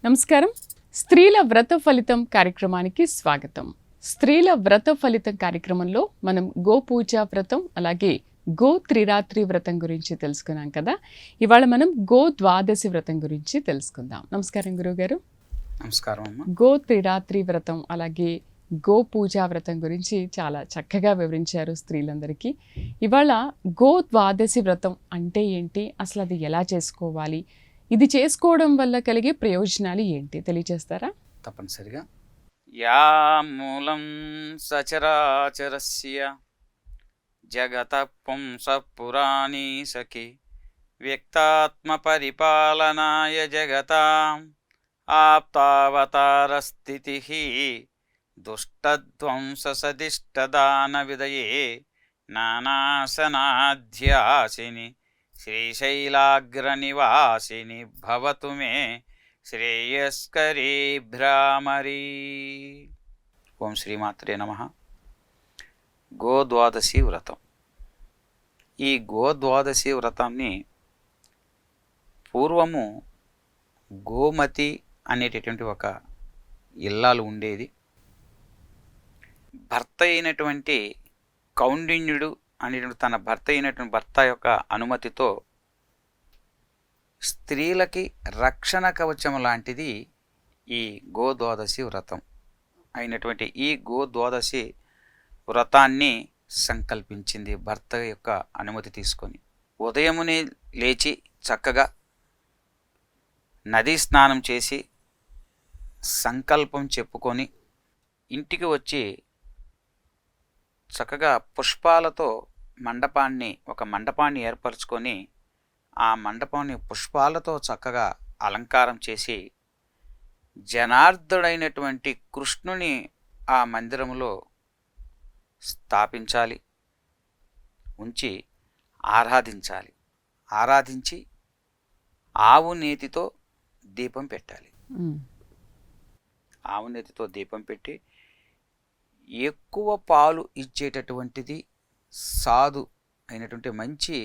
నమస్కారం. స్త్రీల వ్రత ఫలితం కార్యక్రమానికి స్వాగతం. స్త్రీల వ్రత ఫలితం కార్యక్రమంలో మనం గోపూజ వ్రతం అలాగే గో త్రిరాత్రి వ్రతం గురించి తెలుసుకున్నాం కదా. ఇవాళ మనం గో ద్వాదశి వ్రతం గురించి తెలుసుకుందాం. నమస్కారం గురువుగారు. నమస్కారం అమ్మ. గో త్రిరాత్రి వ్రతం అలాగే గో పూజా వ్రతం గురించి చాలా చక్కగా వివరించారు స్త్రీలందరికీ. ఇవాళ గో ద్వాదశి వ్రతం అంటే ఏంటి, అసలు అది ఎలా చేసుకోవాలి, ఇది చేసుకోవడం వల్ల కలిగే ప్రయోజనాలు ఏంటి తెలియజేస్తారా? తప్పనిసరిగా. యా మూలం సచరాచరస్య జగత పుంస పురాణీ సఖి వ్యక్తాత్మ పరిపాలనాయ జగతాం ఆప్తావతారస్థితి దుష్టధ్వంస సదిష్టదాన విదయే నానాసనాధ్యాసిని శ్రీశైలాగ్రనివాసిని భవతు మే శ్రేయస్కరీ భ్రామరీ. ఓం శ్రీమాత్రే నమః. గోద్వాదశి వ్రతం. ఈ గోద్వాదశి వ్రతాన్ని పూర్వము గోమతి అనేటటువంటి ఒక ఇల్లాలు ఉండేది. భర్త అయినటువంటి కౌండిన్యుడు అనేటువంటి తన భర్త యొక్క అనుమతితో స్త్రీలకి రక్షణ కవచం లాంటిది ఈ గోద్వాదశి వ్రతం అయినటువంటి ఈ గోద్వాదశి వ్రతాన్ని సంకల్పించింది భర్త యొక్క అనుమతి తీసుకొని. ఉదయమునే లేచి చక్కగా నదీ స్నానం చేసి సంకల్పం చెప్పుకొని ఇంటికి వచ్చి చక్కగా పుష్పాలతో ఒక మండపాన్ని ఏర్పరచుకొని ఆ మండపాన్ని పుష్పాలతో చక్కగా అలంకారం చేసి జనార్దుడైనటువంటి కృష్ణుని ఆ మందిరంలో స్థాపించాలి, ఉంచి ఆరాధించి ఆవు నేతితో దీపం పెట్టాలి. ఆవు నేతితో దీపం పెట్టి ఎక్కువ పాలు ఇచ్చేటటువంటిది సాధు అయినటువంటి మంచి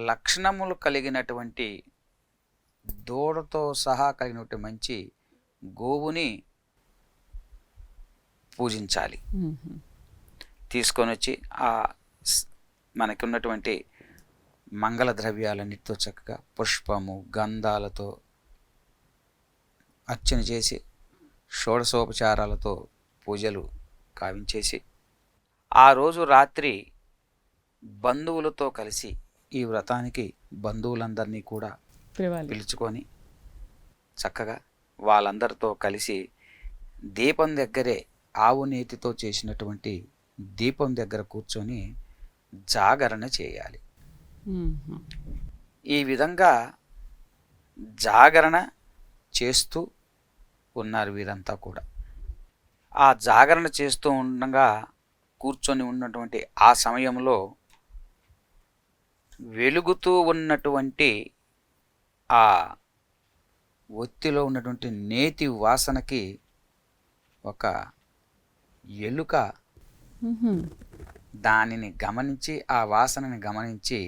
లక్షణములు కలిగినటువంటి దూడతో సహా కలిగినటువంటి మంచి గోవుని పూజించాలి. తీసుకొని వచ్చి ఆ మనకి ఉన్నటువంటి మంగళ ద్రవ్యాలన్నిటితో చక్కగా పుష్పము గంధాలతో అర్చన చేసి షోడశోపచారాలతో పూజలు కావించేసి ఆ రోజు రాత్రి బంధువులతో కలిసి ఈ వ్రతానికి బంధువులందరినీ కూడా పిలుచుకొని చక్కగా వాళ్ళందరితో కలిసి దీపం దగ్గరే ఆవు నేతితో చేసినటువంటి దీపం దగ్గర కూర్చొని జాగరణ చేయాలి. ఈ విధంగా జాగరణ చేస్తూ ఉన్నారు వీరంతా కూడా. ఆ జాగరణ చేస్తూ ఉండగా కూర్చొని ఉన్నటువంటి ఆ సమయంలో వెలుగుతూ ఉన్నటువంటి ఆ ఒత్తిలో ఉన్నటువంటి నేతి వాసనకి ఒక ఎలుక దానిని గమనించి ఆ వాసనని గమనించి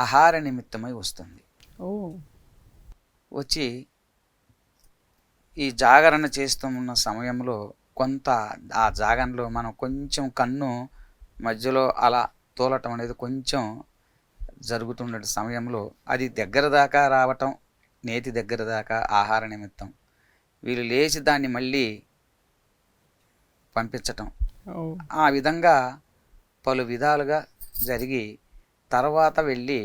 ఆహార నిమిత్తమై వస్తుంది. వచ్చి ఈ జాగరణ చేస్తున్న సమయంలో కొంత ఆ జాగరణలో మనం కొంచెం కన్ను మధ్యలో అలా తోలటం అనేది కొంచెం జరుగుతున్న సమయంలో అది దగ్గర దాకా రావటం, నేతి దగ్గర దాకా ఆహార నిమిత్తం వీళ్ళు లేచి దాన్ని మళ్ళీ పంపించటం, ఆ విధంగా పలు విధాలుగా జరిగి తర్వాత వెళ్ళి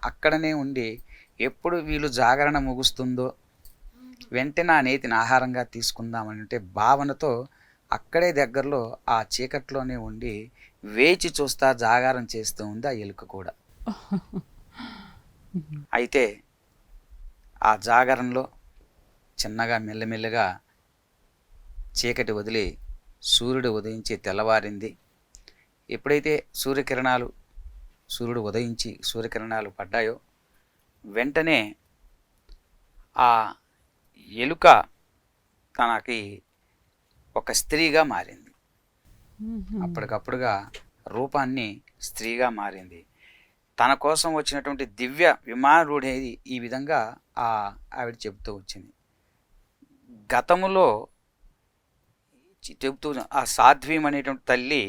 అక్కడనే ఉండి ఎప్పుడు వీళ్ళు జాగరణ ముగుస్తుందో వెంటనే ఆ నేతిని ఆహారంగా తీసుకుందామనంటే భావనతో అక్కడే దగ్గరలో ఆ చీకట్లోనే ఉండి వేచి చూస్తా జాగారం చేస్తూ ఉంది ఆ ఎలుక కూడా. అయితే ఆ జాగరణలో చిన్నగా మెల్లమెల్లగా చీకటి వదిలి సూర్యుడు ఉదయించి తెల్లవారింది. ఎప్పుడైతే సూర్యుడు ఉదయించి సూర్యకిరణాలు పడ్డాయో వెంటనే ఆ ఎలుక తనకి ఒక స్త్రీగా మారింది. అప్పటికప్పుడుగా రూపాన్ని స్త్రీగా మారింది. తన కోసం వచ్చినటువంటి దివ్య విమానరూఢేది ఈ విధంగా ఆవిడ చెబుతూ వచ్చింది. గతములో చెబుతూ ఆ సాధ్వీం అనేటువంటి తల్లి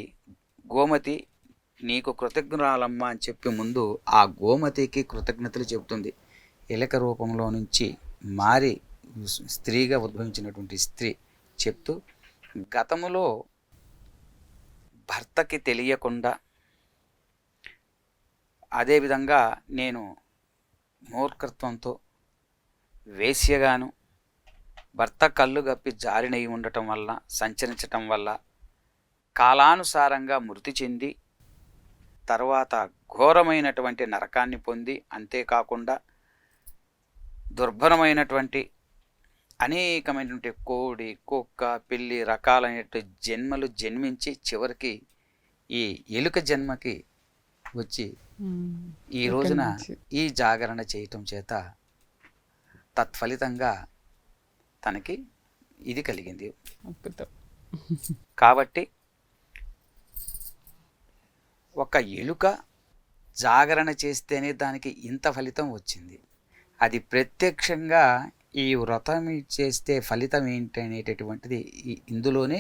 గోమతి నీకు కృతజ్ఞరాలమ్మ అని చెప్పి ముందు ఆ గోమతికి కృతజ్ఞతలు చెబుతుంది. ఎలక రూపంలో నుంచి మారి స్త్రీగా ఉద్భవించినటువంటి స్త్రీ చెప్తూ, గతములో భర్తకి తెలియకుండా, అదేవిధంగా నేను మూర్ఖత్వంతో వేశ్యగాను భర్త కళ్ళు గప్పి జారినయి ఉండటం వల్ల, సంచరించటం వల్ల కాలానుసారంగా మృతి చెంది తర్వాత ఘోరమైనటువంటి నరకాన్ని పొంది, అంతేకాకుండా దుర్భరమైనటువంటి అనేకమైనటువంటి కోడి, కుక్క, పిల్లి రకాలైనటువంటి జన్మలు జన్మించి చివరికి ఈ ఎలుక జన్మకి వచ్చి ఈ రోజున ఈ జాగరణ చేయటం చేత తత్ఫలితంగా తనకి ఇది కలిగింది. కాబట్టి ఒక ఎలుక జాగరణ చేస్తేనే దానికి ఇంత ఫలితం వచ్చింది. అది ప్రత్యక్షంగా ఈ వ్రతం చేస్తే ఫలితం ఏంటి అనేటటువంటిది ఇందులోనే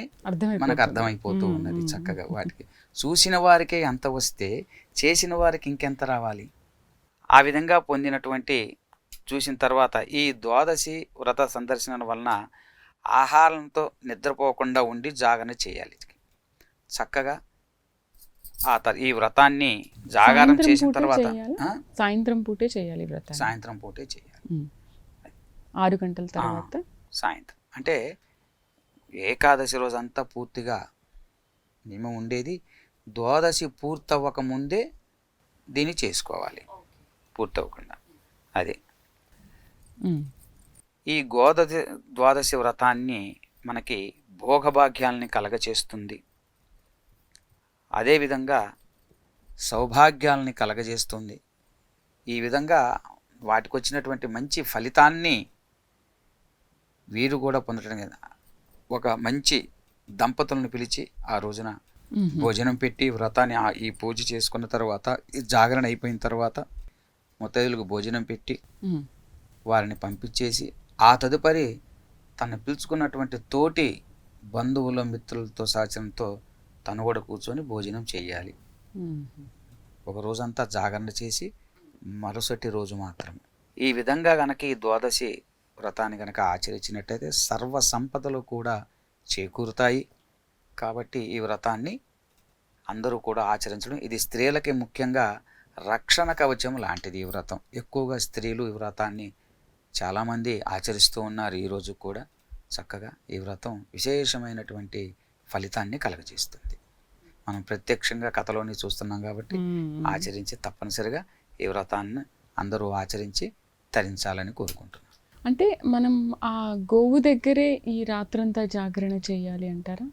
మనకు అర్థమైపోతూ ఉన్నది. చక్కగా వాటికి చూసిన వారికే అంత వస్తే చేసిన వారికి ఇంకెంత రావాలి. ఆ విధంగా పొందినటువంటి చూసిన తర్వాత ఈ ద్వాదశి వ్రత సందర్శన వలన ఆహారంతో నిద్రపోకుండా ఉండి జాగరణ చేయాలి. చక్కగా ఈ వ్రతాన్ని జాగారం చేసిన తర్వాత సాయంత్రం పూటే చేయాలి. సాయంత్రం పూటే చేయాలి. 6 గంటల తర్వాత సాయంత్రం అంటే ఏకాదశి రోజంతా పూర్తిగా నియమం ఉండేది. ద్వాదశి పూర్తవ్వక ముందే దీన్ని చేసుకోవాలి, పూర్తవ్వకుండా. అదే ఈ ద్వాదశి వ్రతాన్ని మనకి భోగభాగ్యాలని కలగచేస్తుంది. అదేవిధంగా సౌభాగ్యాలని కలగజేస్తుంది. ఈ విధంగా వాటికి వచ్చినటువంటి మంచి ఫలితాన్ని వీరు కూడా పొందడం. ఒక మంచి దంపతులను పిలిచి ఆ రోజున భోజనం పెట్టి వ్రతాన్ని ఈ పూజ చేసుకున్న తర్వాత, ఈ జాగరణ అయిపోయిన తర్వాత ముత్తైదులకు భోజనం పెట్టి వారిని పంపించేసి ఆ తదుపరి తను పిలుచుకున్నటువంటి తోటి బంధువుల మిత్రులతో సహచరంతో తను కూడా కూర్చొని భోజనం చేయాలి. ఒక రోజంతా జాగరణ చేసి మరుసటి రోజు మాత్రమే. ఈ విధంగా గనక ఈ ద్వాదశి వ్రతాన్ని కనుక ఆచరించినట్టయితే సర్వ సంపదలు కూడా చేకూరుతాయి. కాబట్టి ఈ వ్రతాన్ని అందరూ కూడా ఆచరించడం, ఇది స్త్రీలకి ముఖ్యంగా రక్షణ కవచం లాంటిది. ఈ వ్రతం ఎక్కువగా స్త్రీలు ఈ వ్రతాన్ని చాలామంది ఆచరిస్తూ ఉన్నారు. ఈరోజు కూడా చక్కగా ఈ వ్రతం విశేషమైనటువంటి ఫలితాన్ని కలగజేస్తుంది. మనం ప్రత్యక్షంగా కథలోని చూస్తున్నాం కాబట్టి ఆచరించి తప్పనిసరిగా ఈ వ్రతాన్ని అందరూ ఆచరించి తరించాలని కోరుకుంటున్నాం. అంటే మనం ఆ గోవు దగ్గరే ఈ రాత్రంతా జాగరణ చేయాలి అంటారా?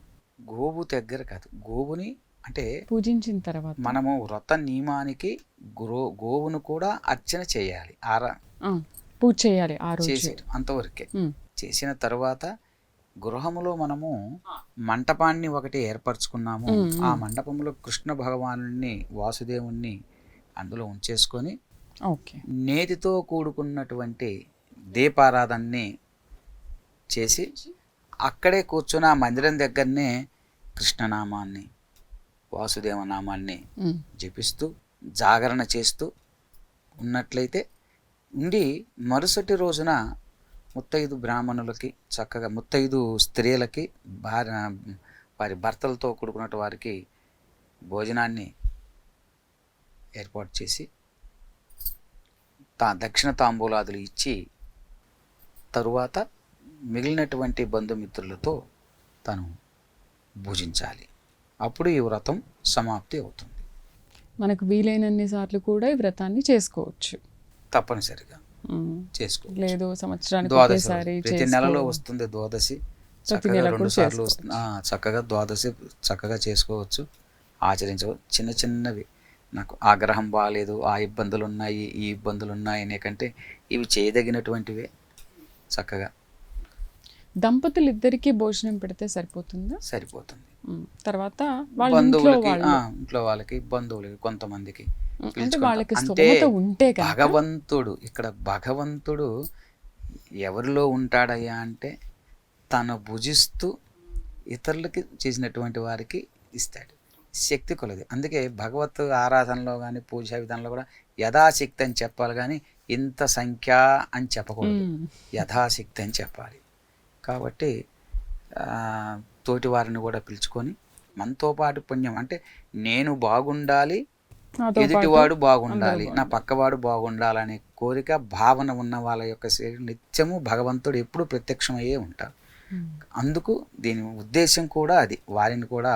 గోవు దగ్గర కాదు, గోవుని అంటే పూజించిన తర్వాత మనము వ్రత నియమానికి గోవును కూడా అర్చన చేయాలి. పూజ చేయాలి ఆ రోజు, చేసి అంతవరకే. చేసిన తర్వాత గృహములో మనము మంటపాన్ని ఒకటి ఏర్పరచుకున్నాము. ఆ మండపంలో కృష్ణ భగవానుని, వాసుదేవుణ్ణి అందులో ఉంచేసుకొని నేతితో కూడుకున్నటువంటి దీపారాధనని చేసి అక్కడే కూర్చొని ఆ మందిరం దగ్గరనే కృష్ణనామాన్ని, వాసుదేవ నామాన్ని జపిస్తూ జాగరణ చేస్తూ ఉన్నట్లయితే ఉండి మరుసటి రోజున ముత్తైదు బ్రాహ్మణులకి, చక్కగా ముత్తైదు స్త్రీలకి, వారి భర్తలతో కూడుకున్నట్టు వారికి భోజనాన్ని ఏర్పాటు చేసి దక్షిణ తాంబూలాదులు ఇచ్చి తరువాత మిగిలినటువంటి బంధుమిత్రులతో తను భుజించాలి. అప్పుడు ఈ వ్రతం సమాప్తి అవుతుంది. మనకు వీలైనన్ని సార్లు కూడా ఈ వ్రతాన్ని చేసుకోవచ్చు. తప్పనిసరిగా చేసుకోవచ్చు. లేదు సంవత్సరానికి ప్రతి నెలలో వస్తుంది ద్వాదశి, చక్కగా 2 సార్లు వస్తుంది. చక్కగా ద్వాదశి చక్కగా చేసుకోవచ్చు, ఆచరించవచ్చు. చిన్న చిన్నవి, నాకు ఆగ్రహం బాగాలేదు, ఆ ఇబ్బందులు ఉన్నాయి, ఈ ఇబ్బందులు ఉన్నాయి అనే కంటే ఇవి చేయదగినటువంటివే. చక్కగా దంపతులు ఇద్దరికి భోజనం పెడితే సరిపోతుందా? సరిపోతుంది. తర్వాత బంధువులకి, ఇంట్లో వాళ్ళకి, బంధువులకి, కొంతమందికి అంటే భగవంతుడు ఇక్కడ భగవంతుడు ఎవరిలో ఉంటాడయ్యా అంటే తను భుజిస్తూ ఇతరులకి చేసినటువంటి వారికి ఇస్తాడు. శక్తి కొలది. అందుకే భగవత్ ఆరాధనలో కానీ పూజా విధానంలో కూడా యథాశక్తి అని చెప్పాలి, కానీ ఇంత సంఖ్య అని చెప్పకూడదు. యథాశక్తి అని చెప్పాలి. కాబట్టి తోటి వారిని కూడా పిలుచుకొని మనతో పాటు పుణ్యం అంటే నేను బాగుండాలి, ఎదుటివాడు బాగుండాలి, నా పక్కవాడు బాగుండాలనే కోరిక భావన ఉన్న వాళ్ళ యొక్క శరీరం నిత్యము భగవంతుడు ఎప్పుడు ప్రత్యక్షమయ్యే ఉంటారు. అందుకు దీని ఉద్దేశం కూడా అది, వారిని కూడా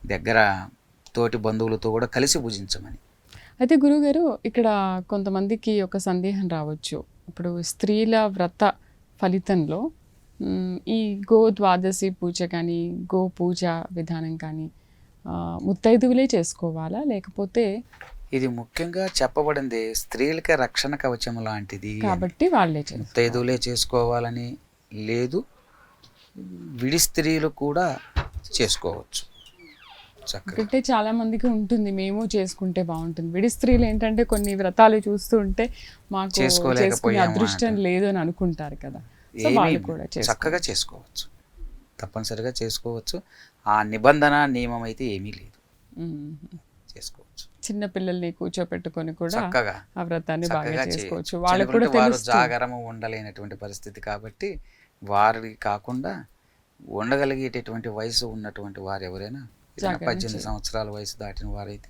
దగ్గర తోటి బంధువులతో కూడా కలిసి పూజించమని. అయితే గురుగారు, ఇక్కడ కొంతమందికి ఒక సందేహం రావచ్చు. ఇప్పుడు స్త్రీల వ్రత ఫలితంలో ఈ గో ద్వాదశి పూజ కానీ గో పూజ విధానం కానీ ముత్తైదువులే చేసుకోవాలా, లేకపోతే ఇది ముఖ్యంగా చెప్పబడింది స్త్రీలకి రక్షణ కవచం లాంటిది కాబట్టి వాళ్ళే ముత్తైదువులే చేసుకోవాలని లేదు, విడి స్త్రీలు కూడా చేసుకోవచ్చు. అంటే చాలా మందికి ఉంటుంది మేము చేసుకుంటే బాగుంటుంది. విడి స్త్రీలు ఏంటంటే కొన్ని వ్రతాలు చూస్తూ ఉంటే మాకు చేసుకునే అదృష్టం లేదు అని అనుకుంటారు కదా, వాళ్ళు కూడా చక్కగా చేసుకోవచ్చు, తప్పనిసరిగా చేసుకోవచ్చు. ఆ నిబంధన నియమం అయితే ఏమీ లేదు, చేసుకోవచ్చు. చిన్న పిల్లల్ని కూర్చోపెట్టుకొని కూడా చక్కగా ఆ వ్రతాన్ని బాగా చేసుకోవచ్చు. వాళ్ళకు కూడా వారు జాగరము ఉండలేనటువంటి పరిస్థితి కాబట్టి వారికి కాకుండా ఉండగలిగేటటువంటి వయసు ఉన్నటువంటి వారు ఎవరైనా 18 సంవత్సరాల వయసు దాటిన వారైతే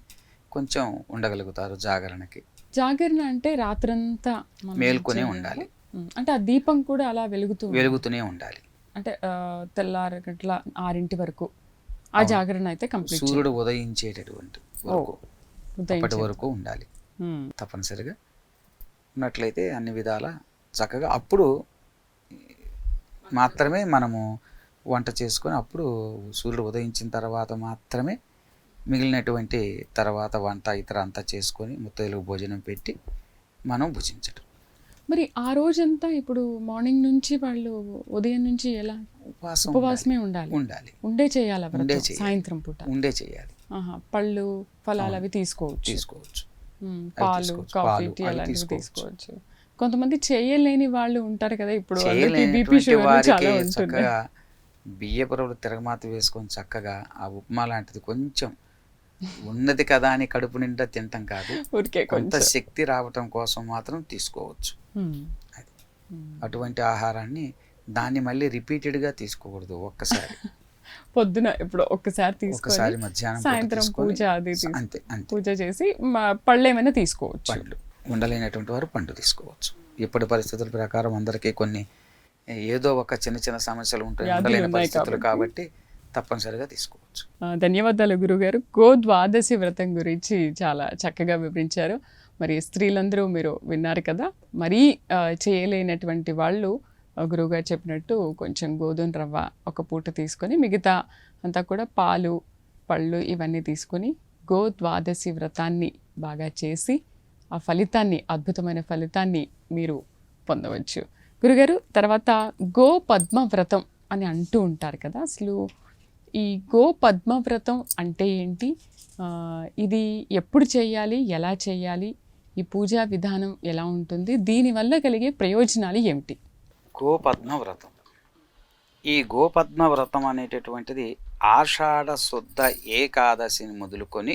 కొంచెం ఉండగలుగుతారు జాగరణకి. జాగరణ అంటే రాత్రంతా మేల్కొనే ఉండాలి. అంటే ఆ దీపం కూడా అలా వెలుగుతూనే ఉండాలి. అంటే తెల్లారి గంటల 6 వరకు ఆ జాగరణ అయితే కంప్లీట్. సూర్యుడు ఉదయించేటటువంటి వరకు అప్పటి వరకు ఉండాలి తప్పనిసరిగా. ఉన్నట్లయితే అన్ని విధాల చక్కగా అప్పుడు మాత్రమే మనము వంట చేసుకొని, అప్పుడు సూర్యుడు ఉదయించిన తర్వాత మాత్రమే మిగిలినటువంటి తర్వాత వంట ఇతర అంతా చేసుకొని ముత్తైదులకు భోజనం పెట్టి మనం భుజించటం. మరి ఆ రోజంతా ఇప్పుడు మార్నింగ్ నుంచి వాళ్ళు ఉదయం నుంచి ఎలా ఉపవాసమే ఉండాలి ఉండే చేయాలి, సాయంత్రం పూట ఉండే చేయాలి. పళ్ళు ఫలాలు అవి తీసుకోవచ్చు, పాలు కాఫీ టీ అలాంటివి తీసుకోవచ్చు. కొంతమంది చేయలేని వాళ్ళు ఉంటారు కదా, ఇప్పుడు చక్కగా బియ్యపు రవ్వలు తిరగమాత వేసుకొని చక్కగా ఆ ఉప్మా లాంటిది కొంచెం ఉన్నది కదా అని కడుపు నిండా తింటాం కాదు, కొంత శక్తి రావటం కోసం మాత్రం తీసుకోవచ్చు. అటువంటి ఆహారాన్ని దాన్ని మళ్ళీ రిపీటెడ్గా తీసుకోకూడదు. ఒక్కసారి పొద్దున ఇప్పుడు ఒక్కసారి మధ్యాహ్నం సాయంత్రం పూజ అది అంతే పూజ చేసి పళ్ళు ఏమైనా తీసుకోవచ్చు. పళ్ళు ఉండలేనటువంటి వారు పండు తీసుకోవచ్చు. ఇప్పటి పరిస్థితుల ప్రకారం అందరికీ కొన్ని ఏదో ఒక చిన్న చిన్న సమస్యలు ఉంటాయి, ఉండలేని పరిస్థితులు కాబట్టి తప్పనిసరిగా తీసుకోవచ్చు. ధన్యవాదాలు గురుగారు. గో ద్వాదశి వ్రతం గురించి చాలా చక్కగా వివరించారు. మరి స్త్రీలందరూ మీరు విన్నారు కదా, మరీ చేయలేనటువంటి వాళ్ళు గురువుగారు చెప్పినట్టు కొంచెం గోధుమ రవ్వ ఒక పూట తీసుకొని మిగతా అంతా కూడా పాలు పళ్ళు ఇవన్నీ తీసుకొని గో ద్వాదశి వ్రతాన్ని బాగా చేసి ఆ ఫలితాన్ని, అద్భుతమైన ఫలితాన్ని మీరు పొందవచ్చు. గురుగారు, తర్వాత గో పద్మ వ్రతం అని అంటూ ఉంటారు కదా, అసలు ఈ గో పద్మ వ్రతం అంటే ఏంటి, ఇది ఎప్పుడు చేయాలి, ఎలా చేయాలి, ఈ పూజా విధానం ఎలా ఉంటుంది, దీనివల్ల కలిగే ప్రయోజనాలు ఏమిటి? గోపద్మ వ్రతం. ఈ గోపద్మ వ్రతం అనేటటువంటిది ఆషాఢ శుద్ధ ఏకాదశిని మొదలుకొని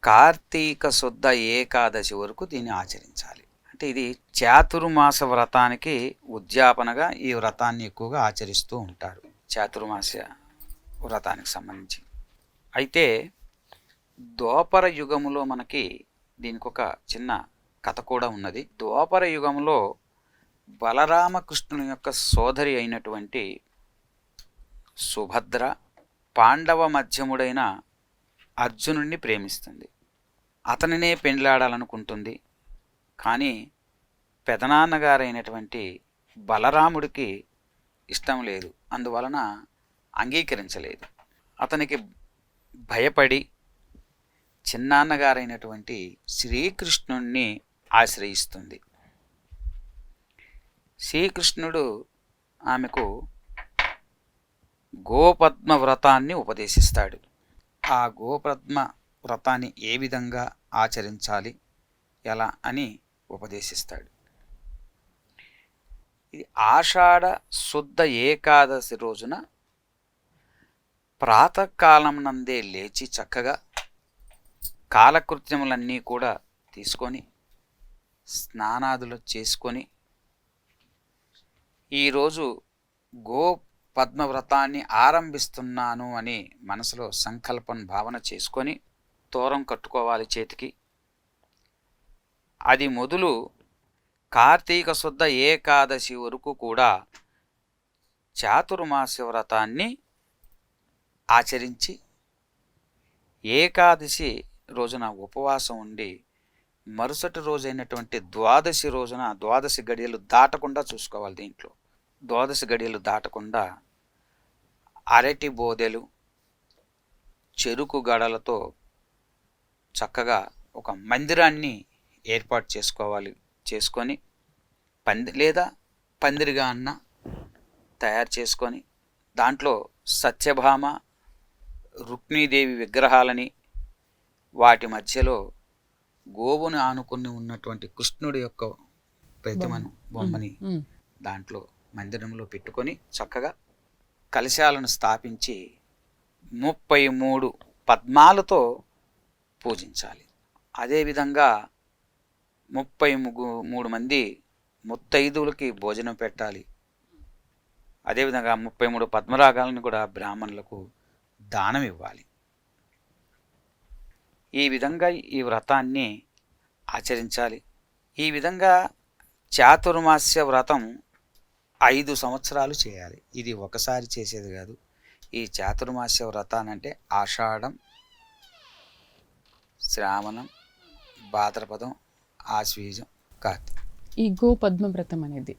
కార్తీక శుద్ధ ఏకాదశి వరకు దీన్ని ఆచరించాలి. అంటే ఇది చాతుర్మాస వ్రతానికి ఉద్యాపనగా ఈ వ్రతాన్ని ఎక్కువగా ఆచరిస్తూ ఉంటారు, చాతుర్మాస వ్రతానికి సంబంధించి. అయితే ద్వాపర యుగములో మనకి దీనికి ఒక చిన్న కథ కూడా ఉన్నది. ద్వాపర యుగంలో బలరామకృష్ణుని యొక్క సోదరి అయినటువంటి సుభద్ర పాండవ మధ్యముడైన అర్జునుడిని ప్రేమిస్తుంది. అతనినే పెండ్లాడాలనుకుంటుంది. కానీ పెదనాన్నగారైనటువంటి బలరాముడికి ఇష్టం లేదు, అందువలన అంగీకరించలేదు. అతనికి భయపడి చిన్నాన్నగారైనటువంటి శ్రీకృష్ణుణ్ణి ఆశ్రయిస్తుంది. శ్రీకృష్ణుడు ఆమెకు గోపద్మ వ్రతాన్ని ఉపదేశిస్తాడు. ఆ గోపద్మ వ్రతాన్ని ఏ విధంగా ఆచరించాలి, ఎలా అని ఉపదేశిస్తాడు. ఇది ఆషాఢ శుద్ధ ఏకాదశి రోజున ప్రాతకాలం నందే లేచి చక్కగా కాలకృత్యములన్నీ కూడా తీసుకొని స్నానాదులు చేసుకొని ఈరోజు గో పద్మవ్రతాన్ని ఆరంభిస్తున్నాను అని మనసులో సంకల్పం భావన చేసుకొని తోరం కట్టుకోవాలి చేతికి. అది మొదలు కార్తీక శుద్ధ ఏకాదశి వరకు కూడా చాతుర్మాస వ్రతాన్ని ఆచరించి ఏకాదశి రోజున ఉపవాసం ఉండి మరుసటి రోజైనటువంటి ద్వాదశి రోజున ద్వాదశి గడియలు దాటకుండా చూసుకోవాలి. దీంట్లో ద్వాదశి గడియలు దాటకుండా అరటి బోదెలు చెరుకు గడలతో చక్కగా ఒక మందిరాన్ని ఏర్పాటు చేసుకొని లేదా పందిరిగా అన్న తయారు చేసుకొని దాంట్లో సత్యభామ రుక్మిణీదేవి విగ్రహాలని వాటి మధ్యలో గోవును ఆనుకుని ఉన్నటువంటి కృష్ణుడి యొక్క ప్రతిమను బొమ్మని దాంట్లో మందిరంలో పెట్టుకొని చక్కగా కలశాలను స్థాపించి 33 పద్మాలతో పూజించాలి. అదేవిధంగా 33 మంది ముత్తైదువులకి భోజనం పెట్టాలి. అదేవిధంగా 33 పద్మరాగాలను కూడా బ్రాహ్మణులకు దానం ఇవ్వాలి. ఈ విధంగా ఈ వ్రతాన్ని ఆచరించాలి. ఈ విధంగా చాతుర్మాస్య వ్రతం 5 సంవత్సరాలు చేయాలి. ఇది ఒకసారి చేసేది కాదు. ఈ చాతుర్మాస్య వ్రతానంటే ఆషాఢం, శ్రావణం, భాద్రపదం, ఆశ్వీజం, కార్తీక. ఈ గో పద్మ వ్రతం అనేది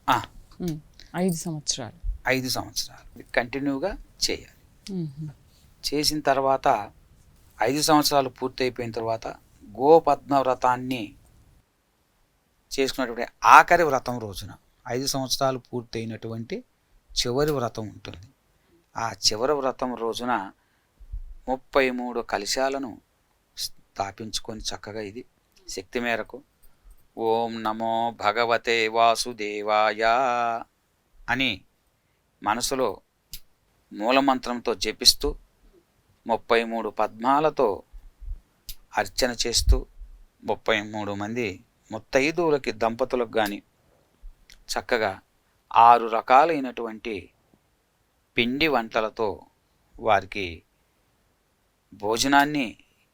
5 సంవత్సరాలు 5 సంవత్సరాలు కంటిన్యూగా చేయాలి. చేసిన తర్వాత 5 సంవత్సరాలు పూర్తయిపోయిన తర్వాత గోపద్మ వ్రతాన్ని చేసుకున్నటువంటి ఆఖరి వ్రతం రోజున 5 సంవత్సరాలు పూర్తయినటువంటి చివరి వ్రతం ఉంటుంది. ఆ చివరి వ్రతం రోజున 33 కలశాలను స్థాపించుకొని చక్కగా ఇది శక్తి మేరకు ఓం నమో భగవతే వాసుదేవాయ అని మనసులో మూలమంత్రంతో జపిస్తూ 33 పద్మాలతో అర్చన చేస్తూ 33 మంది ముత్తైదువులకి దంపతులకు కానీ చక్కగా 6 రకాలైనటువంటి పిండి వంటలతో వారికి భోజనాన్ని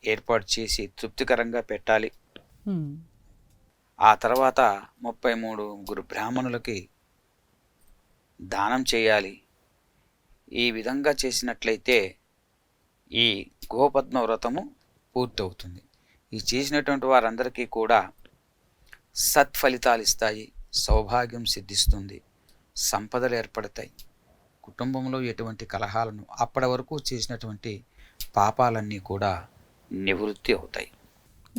ఏర్పాటు చేసి తృప్తికరంగా పెట్టాలి. ఆ తర్వాత 33 బ్రాహ్మణులకి దానం చేయాలి. ఈ విధంగా చేసినట్లయితే ఈ గోపద్మ వ్రతము పూర్తవుతుంది. ఈ చేసినటువంటి వారందరికీ కూడా సత్ఫలితాలు ఇస్తాయి, సౌభాగ్యం సిద్ధిస్తుంది, సంపదలు ఏర్పడతాయి, కుటుంబంలో ఎటువంటి కలహాలను అప్పటి వరకు చేసినటువంటి పాపాలన్నీ కూడా నివృత్తి అవుతాయి.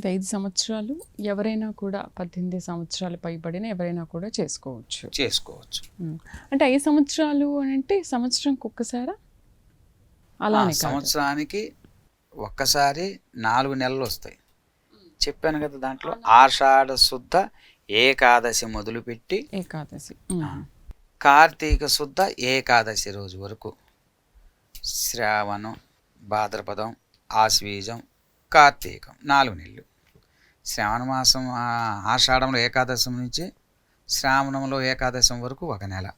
5 సంవత్సరాలు ఎవరైనా కూడా 18 సంవత్సరాలు పైబడిన ఎవరైనా కూడా చేసుకోవచ్చు. అంటే 5 సంవత్సరాలు అని అంటే సంవత్సరంకి ఒక్కసారా? అలానే సంవత్సరానికి ఒక్కసారి 4 నెలలు వస్తాయి. చెప్పాను కదా, దాంట్లో ఆషాఢ శుద్ధ ఏకాదశి మొదలుపెట్టి ఏకాదశి కార్తీక శుద్ధ ఏకాదశి రోజు వరకు శ్రావణం, భాద్రపదం, ఆశ్వీజం, కార్తీకం 4 నెలలు. శ్రావణ మాసం ఆషాఢంలో ఏకాదశం నుంచి శ్రావణంలో ఏకాదశం వరకు 1 నెల.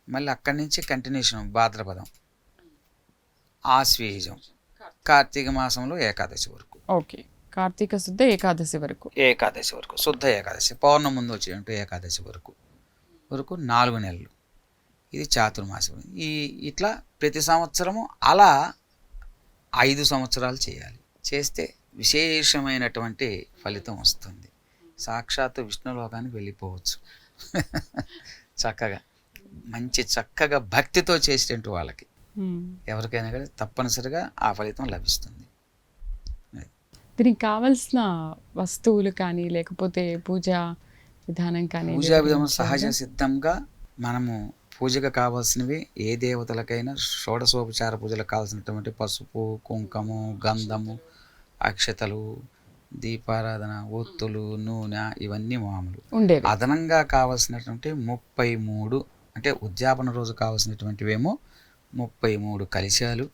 మళ్ళీ అక్కడి నుంచి కంటిన్యూషన్ భాద్రపదం, ఆశ్వీజం, కార్తీక మాసంలో ఏకాదశి వరకు. ఓకే, కార్తీక శుద్ధ ఏకాదశి వరకు శుద్ధ ఏకాదశి పౌర్ణమి ముందు వచ్చేటువంటి ఏకాదశి వరకు 4 నెలలు. ఇది చాతుర్మాసం. ఇట్లా ప్రతి సంవత్సరము అలా 5 సంవత్సరాలు చేయాలి. చేస్తే విశేషమైనటువంటి ఫలితం వస్తుంది. సాక్షాత్తు విష్ణులోకానికి వెళ్ళిపోవచ్చు. చక్కగా భక్తితో చేసేటువంటి వాళ్ళకి ఎవరికైనా కానీ తప్పనిసరిగా ఆ ఫలితం లభిస్తుంది. దీనికి కావాల్సిన వస్తువులు కానీ లేకపోతే పూజా విధానం కానీ? పూజా విధానం సహజ సిద్ధంగా మనము పూజకు కావాల్సినవి ఏ దేవతలకైనా షోడశోపచార పూజలకు కావాల్సినటువంటి పసుపు, కుంకుమ, గంధము, అక్షతలు, దీపారాధన, ఒత్తులు, నూనె ఇవన్నీ మామూలు. ఉండేవి. అదనంగా కావాల్సినటువంటి 33 అంటే ఉద్యాపన రోజు కావాల్సినటువంటివేమో 33 కలశాలు,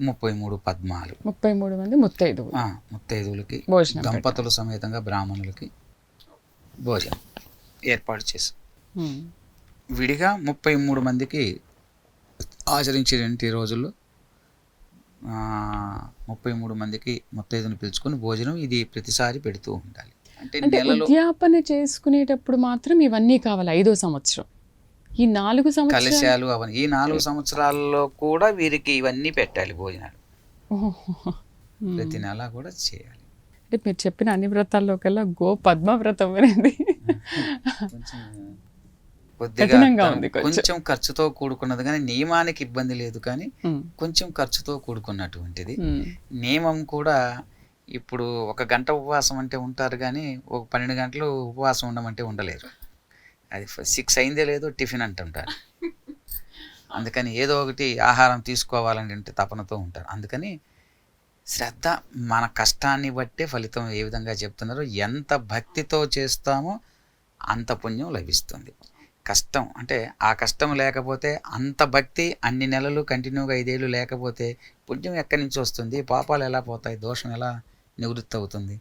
33 పద్మాలు, 33 మంది ముత్తైదువు ముత్తైదువులకి, భోజనం దంపతులు సమేతంగా బ్రాహ్మణులకి భోజనం ఏర్పాటు చేశాం. విడిగా 33 మందికి ఆచరించేటువంటి రోజుల్లో 33 మందికి ముత్తైదును పిలుచుకొని భోజనం ఇది ప్రతిసారి పెడుతూ ఉండాలి. అంటే నెలలో ఉద్యాపన చేసుకునేటప్పుడు మాత్రం ఇవన్నీ కావాలి 5వ సంవత్సరం. ఈ 4 సంవత్సరాలు కలశాలు అవన్నీ ఈ 4 సంవత్సరాల్లో కూడా వీరికి ఇవన్నీ పెట్టాలి భోజనాలు. ప్రతి నెల కూడా చేయాలి. అంటే మీరు చెప్పిన అన్ని వ్రతాల్లో కల్లా గో పద్మ వ్రతం అనేది కొద్దిగా కొంచెం ఖర్చుతో కూడుకున్నది, కానీ నియమానికి ఇబ్బంది లేదు, కానీ కొంచెం ఖర్చుతో కూడుకున్నటువంటిది. నియమం కూడా ఇప్పుడు 1 గంట ఉపవాసం అంటే ఉంటారు, కానీ ఒక 12 గంటలు ఉపవాసం ఉండమంటే ఉండలేరు. అది 6 అయిందే లేదో టిఫిన్ అంటుంటారు. అందుకని ఏదో ఒకటి ఆహారం తీసుకోవాలని అంటే తపనతో ఉంటారు. అందుకని శ్రద్ధ, మన కష్టాన్ని బట్టే ఫలితం ఏ విధంగా చెప్తున్నారో, ఎంత భక్తితో చేస్తామో అంత పుణ్యం లభిస్తుంది. కష్టం అంటే ఆ కష్టం లేకపోతే, అంత భక్తి అన్ని నెలలు కంటిన్యూగా 5 ఏళ్ళు లేకపోతే పుణ్యం ఎక్కడి నుంచి వస్తుంది? పాపాలు ఎలా పోతాయి? దోషం ఎలా నివృత్తి అవుతుంది?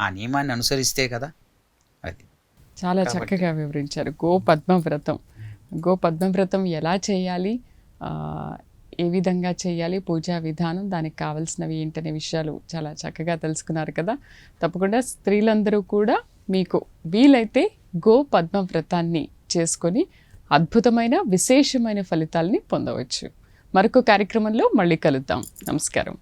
ఆ నియమాన్ని అనుసరిస్తే కదా. అది చాలా చక్కగా వివరించారు. గో పద్మవ్రతం, గో పద్మవ్రతం ఎలా చేయాలి, ఏ విధంగా చేయాలి, పూజా విధానం, దానికి కావాల్సినవి ఏంటనే విషయాలు చాలా చక్కగా తెలుసుకున్నారు కదా. తప్పకుండా స్త్రీలందరూ కూడా మీకు వీలైతే గో పద్మవ్రతాన్ని చేసుకొని అద్భుతమైన విశేషమైన ఫలితాలని పొందవచ్చు. మరొక కార్యక్రమంలో మళ్ళీ కలుద్దాం. నమస్కారం.